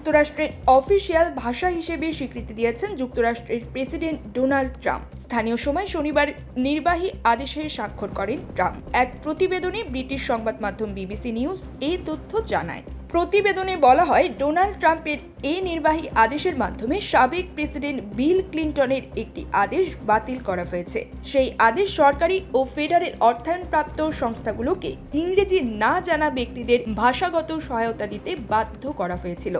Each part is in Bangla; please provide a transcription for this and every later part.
যুক্তরাষ্ট্রের অফিসিয়াল ভাষা হিসেবে স্বীকৃতি দিয়েছেন যুক্তরাষ্ট্রের প্রেসিডেন্ট ডোনাল্ড ট্রাম্প। স্থানীয় সময় শনিবার নির্বাহী আদেশে স্বাক্ষর করেন ট্রাম্প। এক প্রতিবেদনে ব্রিটিশ সংবাদ মাধ্যম বিবিসি নিউজ এই তথ্য জানায়। প্রতিবেদনে বলা হয়, ডোনাল্ড ট্রাম্পের এই নির্বাহী আদেশের মাধ্যমে সাবেক প্রেসিডেন্ট বিল ক্লিন্টনের একটি আদেশ বাতিল করা হয়েছে। সেই আদেশ সরকারি ও ফেডারেল অর্থায়নপ্রাপ্ত সংস্থাগুলোকে ইংরেজি না জানা ব্যক্তিদের ভাষাগত সহায়তা দিতে বাধ্য করা হয়েছিল।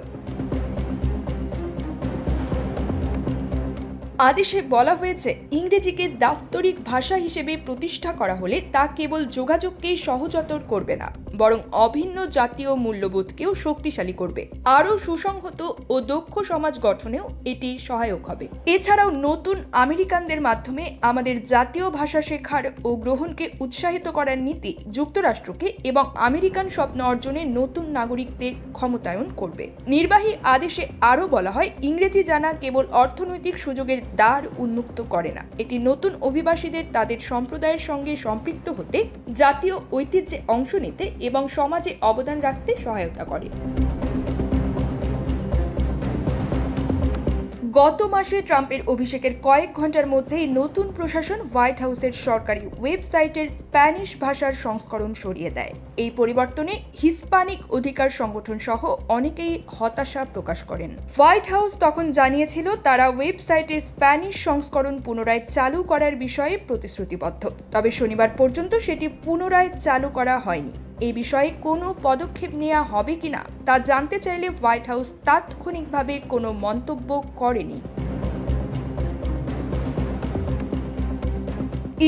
আদেশে বলা হয়েছে, ইংরেজিকে দাপ্তরিক ভাষা হিসেবে প্রতিষ্ঠা করা হলে তা কেবল যোগাযোগকেই সহজতর করবে না, বরং অভিন্ন জাতীয় মূল্যবোধকেও শক্তিশালী করবে। আরও সুসংহত ও দক্ষ সমাজ গঠনেও এটি সহায়ক হবে। এছাড়াও নতুন আমেরিকানদের মাধ্যমে আমাদের জাতীয় ভাষা শেখার ও গ্রহণকে উৎসাহিত করার নীতি যুক্তরাষ্ট্রকে এবং আমেরিকান স্বপ্ন অর্জনে নতুন নাগরিকদের ক্ষমতায়ন করবে। নির্বাহী আদেশে আরও বলা হয়, ইংরেজি জানা কেবল অর্থনৈতিক সুযোগের দ্বার উন্মুক্ত করে না, এটি নতুন অভিবাসীদের তাদের সম্প্রদায়ের সঙ্গে সম্পৃক্ত হতে, জাতীয় ঐতিহ্যে অংশ নিতে এবং সমাজে অবদান রাখতে সহায়তা করে। গত মাসে ট্রাম্পের অভিষেকের কয়েক ঘন্টার মধ্যেই নতুন প্রশাসন হোয়াইট হাউসের সরকারি ওয়েবসাইটের স্প্যানিশ ভাষার সংস্করণ সরিয়ে দেয়। এই পরিবর্তনে হিস্পানিক অধিকার সংগঠন সহ অনেকেই হতাশা প্রকাশ করেন। হোয়াইট হাউস তখন জানিয়েছিল, তারা ওয়েবসাইটের স্প্যানিশ সংস্করণ পুনরায় চালু করার বিষয়ে প্রতিশ্রুতিবদ্ধ, তবে শনিবার পর্যন্ত সেটি পুনরায় চালু করা হয়নি। এই বিষয়ে কোনো পদক্ষেপ নেওয়া হবে কিনা তা জানতে চাইলে হোয়াইট হাউস তাৎক্ষণিকভাবে কোনো মন্তব্য করেনি।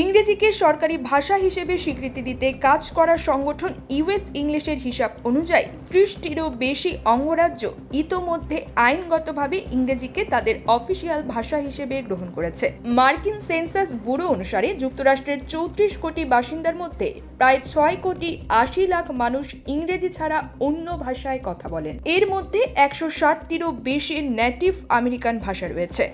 ইংরেজিকে সরকারি ভাষা হিসেবে স্বীকৃতি দিতে কাজ করা সংগঠন ইউএস ইংলিশের হিসাব অনুযায়ী 30টিরও বেশি অঙ্গরাজ্য ইতোমধ্যে আইনগতভাবে ইংরেজিকে তাদের অফিসিয়াল ভাষা হিসেবে গ্রহণ করেছে। মার্কিন সেন্সাস ব্যুরো অনুসারে যুক্তরাষ্ট্রের 34 কোটি বাসিন্দার মধ্যে প্রায় 6 কোটি 80 লাখ মানুষ ইংরেজি ছাড়া অন্য ভাষায় কথা বলেন। এর মধ্যে 160টিরও বেশি নেটিভ আমেরিকান ভাষা রয়েছে।